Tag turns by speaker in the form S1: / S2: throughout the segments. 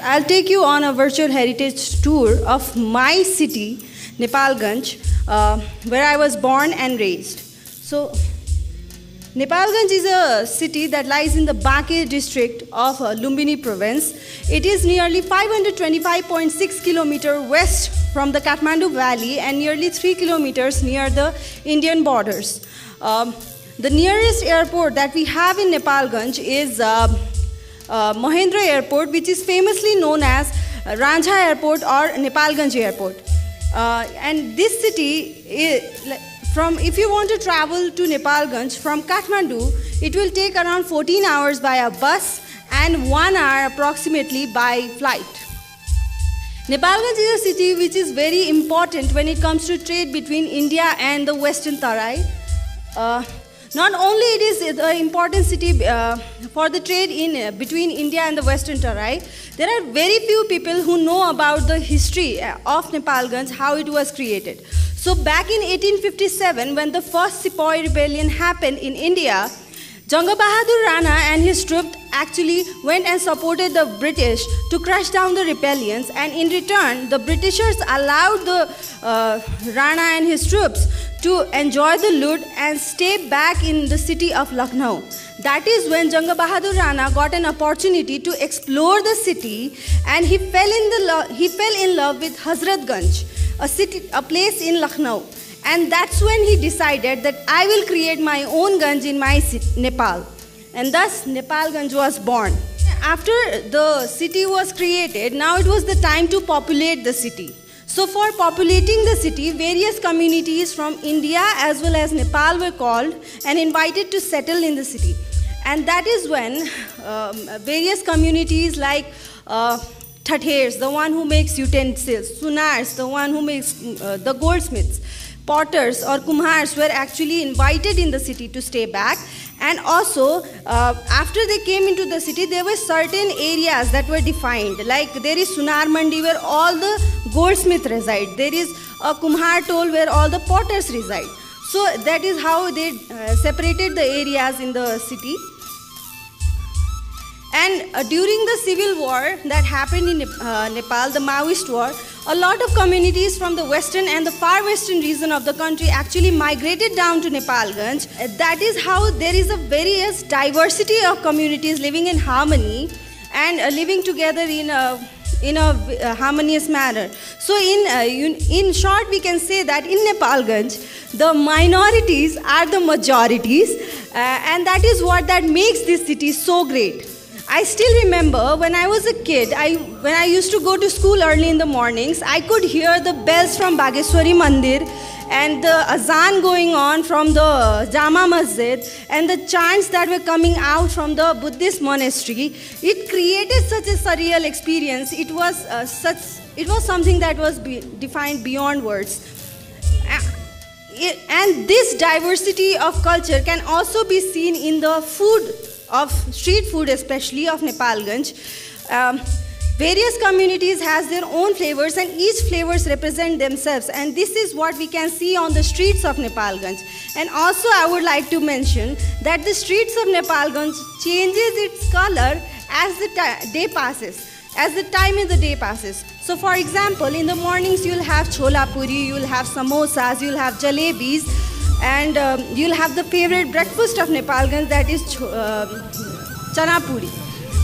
S1: I'll take you on a virtual heritage tour of my city, Nepalganj, where I was born and raised. So, Nepalganj is a city that lies in the Bankhe district of Lumbini province. It is nearly 525.6 kilometers west from the Kathmandu Valley and nearly 3 kilometers near the Indian borders. The nearest airport that we have in Nepalganj is Mahendra Airport, which is famously known as Ranjha Airport or Nepalganj Airport. And this city, if you want to travel to Nepalganj from Kathmandu, it will take around 14 hours by a bus and 1 hour approximately by flight. Nepalganj is a city which is very important when it comes to trade between India and the Western Tarai. Not only it is an important city for the trade between India and the Western Tarai, there are very few people who know about the history of Nepalganj, how it was created. So back in 1857, when the first Sepoy rebellion happened in India, Janga Bahadur Rana and his troops actually went and supported the British to crush down the rebellions, and in return, the Britishers allowed the Rana and his troops to enjoy the loot and stay back in the city of Lucknow. That is when Janga Bahadur Rana got an opportunity to explore the city, and he fell in love with Hazratganj, a place in Lucknow. And that's when he decided that I will create my own Ganj in my Nepal. And thus Nepalganj was born. After the city was created, now it was the time to populate the city. So for populating the city, various communities from India as well as Nepal were called and invited to settle in the city. And that is when various communities like Thathers, the one who makes utensils, Sunars, the one who makes the goldsmiths, potters or kumhars were actually invited in the city to stay back. And also, after they came into the city, there were certain areas that were defined. Like there is Sunar Mandi where all the goldsmiths reside. There is a Kumhar Toll where all the potters reside. So that is how they separated the areas in the city. And during the civil war that happened in Nepal, the Maoist war, a lot of communities from the western and the far western region of the country actually migrated down to Nepalganj. That is how there is a various diversity of communities living in harmony and living together in a harmonious manner. So in short, we can say that in Nepalganj, the minorities are the majorities, and that is what that makes this city so great. I still remember when I was a kid, when I used to go to school early in the mornings, I could hear the bells from Bageshwari Mandir and the azan going on from the Jama Masjid and the chants that were coming out from the Buddhist monastery. It created such a surreal experience. It was something that was defined beyond words. And this diversity of culture can also be seen in the food of street food, especially of Nepalganj. Various communities has their own flavors and each flavors represent themselves, and this is what we can see on the streets of Nepalganj. And also I would like to mention that the streets of Nepalganj changes its color as the day passes, as the time in the day passes. So for example, in the mornings you'll have chola puri, you'll have samosas, you'll have jalebis, and you'll have the favorite breakfast of Nepalganj, that is chana puri.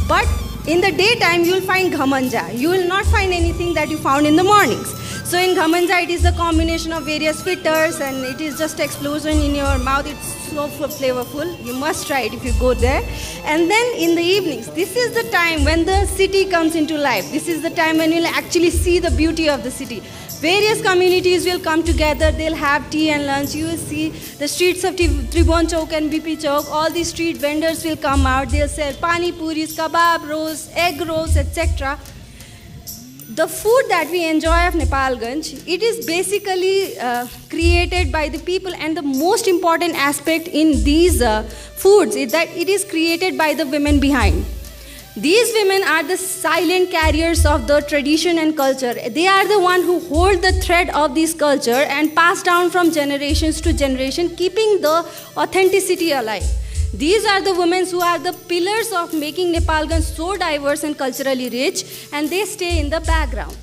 S1: But in the daytime, you'll find ghamanja. You will not find anything that you found in the mornings. So in ghamanja, it is a combination of various fritters, and it is just explosion in your mouth. It's so flavorful. You must try it if you go there. And then in the evenings, this is the time when the city comes into life. This is the time when you'll actually see the beauty of the city. Various communities will come together, they'll have tea and lunch. You will see the streets of Tribhuvan Chowk and BP Chowk, all these street vendors will come out, they'll sell pani puris, kebab rolls, egg rolls, etc. The food that we enjoy of Nepalganj, it is basically created by the people, and the most important aspect in these foods is that it is created by the women behind. These women are the silent carriers of the tradition and culture. They are the one who hold the thread of this culture and pass down from generations to generation, keeping the authenticity alive. These are the women who are the pillars of making Nepalganj so diverse and culturally rich, and they stay in the background.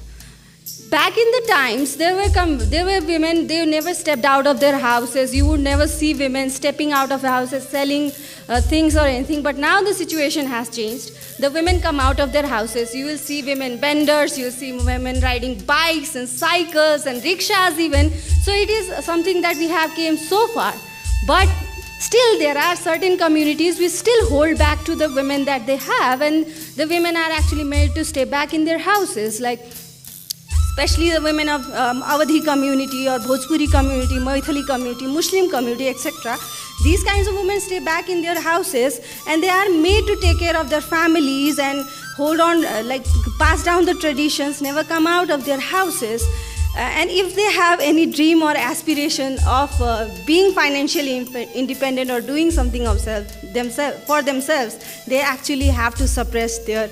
S1: Back in the times, there were women, they never stepped out of their houses. You would never see women stepping out of the houses, selling things or anything. But now the situation has changed. The women come out of their houses. You will see women vendors, you will see women riding bikes and cycles and rickshaws even. So it is something that we have came so far. But still, there are certain communities which still hold back to the women that they have, and the women are actually made to stay back in their houses, like especially the women of Awadhi community or Bhojpuri community, Maithili community, Muslim community, etc. These kinds of women stay back in their houses, and they are made to take care of their families and hold on, like pass down the traditions, never come out of their houses. And if they have any dream or aspiration of being financially independent or doing something for themselves, they actually have to suppress their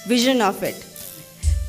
S1: vision of it.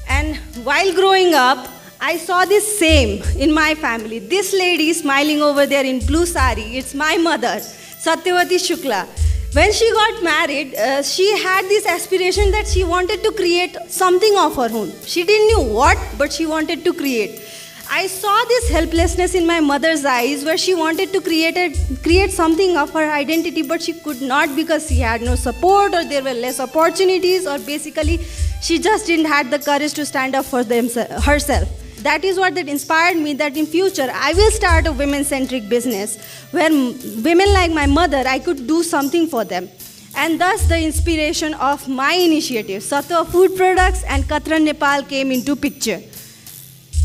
S1: And while growing up, I saw this same in my family. This lady smiling over there in blue sari, it's my mother, Satyavati Shukla. When she got married, she had this aspiration that she wanted to create something of her own. She didn't know what, but she wanted to create. I saw this helplessness in my mother's eyes, where she wanted to create something of her identity, but she could not because she had no support, or there were less opportunities, or basically she just didn't have the courage to stand up for herself. That is what that inspired me, that in future I will start a women-centric business where women like my mother, I could do something for them. And thus the inspiration of my initiative, Sattva Food Products and Katran Nepal, came into picture.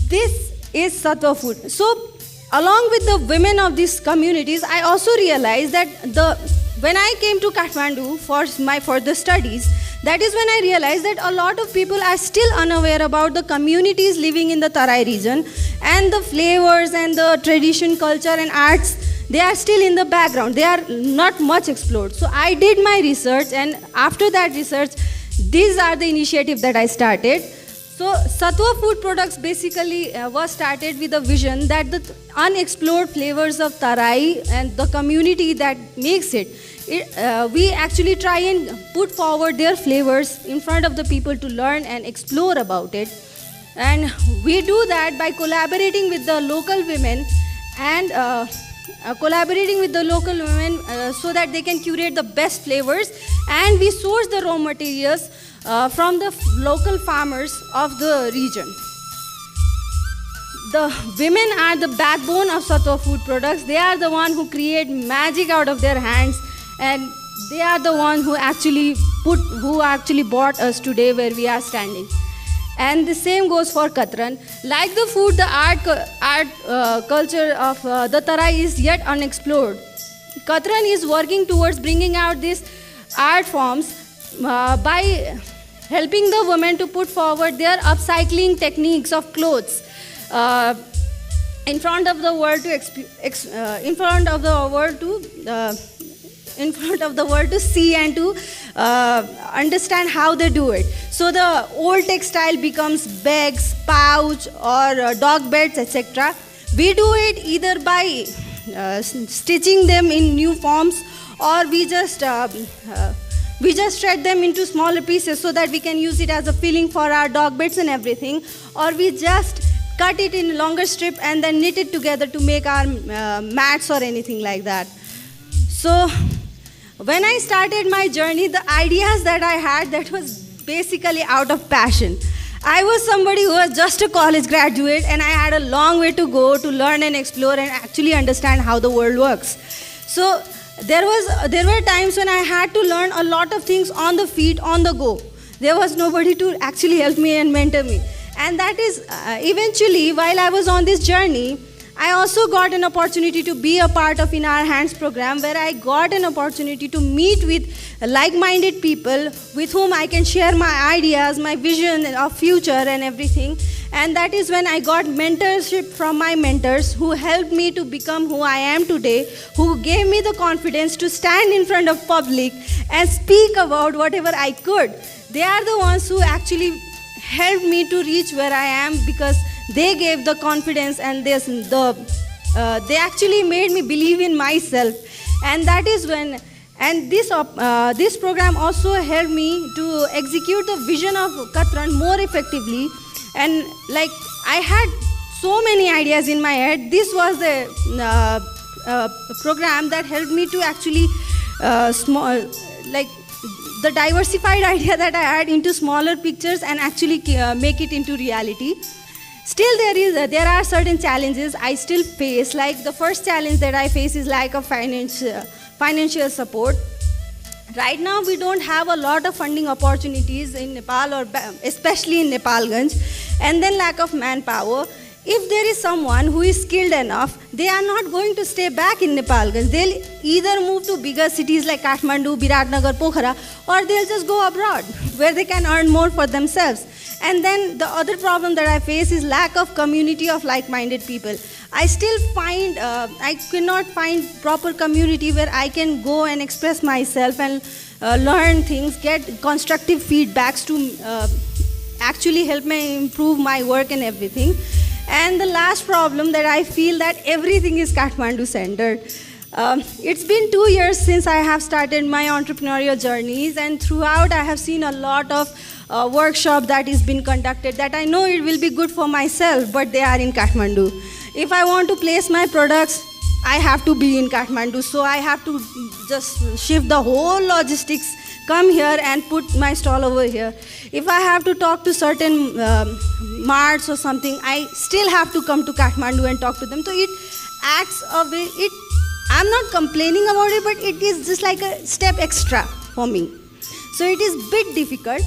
S1: This is Sattva Food. So along with the women of these communities, I also realized that when I came to Kathmandu for my further studies, that is when I realized that a lot of people are still unaware about the communities living in the Tarai region, and the flavors and the tradition, culture and arts, they are still in the background. They are not much explored. So I did my research, and after that research, these are the initiatives that I started. So Sattva Food Products basically was started with a vision that the unexplored flavors of Tarai and the community that makes it, we actually try and put forward their flavors in front of the people to learn and explore about it. And we do that by collaborating with the local women and so that they can curate the best flavors, and we source the raw materials from the local farmers of the region. The women are the backbone of Sattva Food Products. They are the ones who create magic out of their hands, and they are the ones who actually brought us today where we are standing. And the same goes for Katran. Like the food, the art culture of the Tarai is yet unexplored. Katran is working towards bringing out these art forms by helping the women to put forward their upcycling techniques of clothes in front of the world to see and to understand how they do it. So the old textile becomes bags, pouch, or dog beds, etc. We do it either by stitching them in new forms, or we just shred them into smaller pieces so that we can use it as a filling for our dog beds and everything, or we just cut it in a longer strip and then knit it together to make our mats or anything like that. So when I started my journey, the ideas that I had, that was basically out of passion. I was somebody who was just a college graduate, and I had a long way to go to learn and explore and actually understand how the world works. So there were times when I had to learn a lot of things on the feet, on the go. There was nobody to actually help me and mentor me. And that is eventually, while I was on this journey, I also got an opportunity to be a part of In Our Hands program, where I got an opportunity to meet with like-minded people with whom I can share my ideas, my vision of future and everything. And that is when I got mentorship from my mentors, who helped me to become who I am today, who gave me the confidence to stand in front of public and speak about whatever I could. They are the ones who actually helped me to reach where I am, because they gave the confidence, and they actually made me believe in myself. And that is when, And this program also helped me to execute the vision of Katran more effectively. And like, I had so many ideas in my head. This was the program that helped me to actually the diversified idea that I had into smaller pictures and actually make it into reality. Still, there are certain challenges I still face. Like, the first challenge that I face is lack of financial support. Right now, we don't have a lot of funding opportunities in Nepal, or especially in Nepalganj, and then lack of manpower. If there is someone who is skilled enough, they are not going to stay back in Nepalganj. They'll either move to bigger cities like Kathmandu, Biratnagar, Pokhara, or they'll just go abroad where they can earn more for themselves. And then the other problem that I face is lack of community of like-minded people. I still find, I cannot find proper community where I can go and express myself and learn things, get constructive feedbacks to actually help me improve my work and everything. And the last problem that I feel that everything is Kathmandu centered. It's been 2 years since I have started my entrepreneurial journeys, and throughout I have seen a lot of workshop that is being conducted that I know it will be good for myself, but they are in Kathmandu. If I want to place my products, I have to be in Kathmandu, so I have to just shift the whole logistics, come here and put my stall over here. If I have to talk to certain marts or something, I still have to come to Kathmandu and talk to them. So it acts a way, I'm not complaining about it, but it is just like a step extra for me. So it is a bit difficult.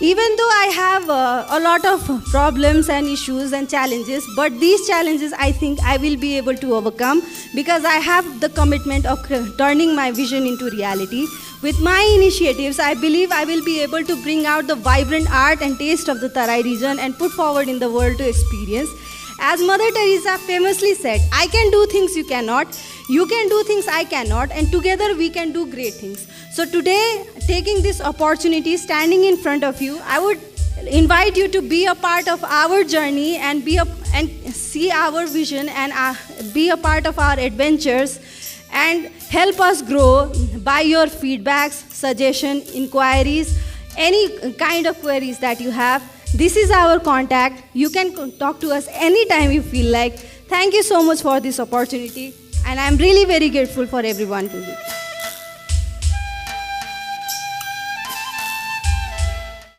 S1: Even though I have a lot of problems and issues and challenges, but these challenges I think I will be able to overcome because I have the commitment of turning my vision into reality. With my initiatives, I believe I will be able to bring out the vibrant art and taste of the Tarai region and put forward in the world to experience. As Mother Teresa famously said, I can do things you cannot, you can do things I cannot, and together we can do great things. So today, taking this opportunity, standing in front of you, I would invite you to be a part of our journey and see our vision and be a part of our adventures and help us grow by your feedbacks, suggestions, inquiries, any kind of queries that you have. This is our contact. You can talk to us anytime you feel like. Thank you so much for this opportunity, and I'm really very grateful for everyone to be.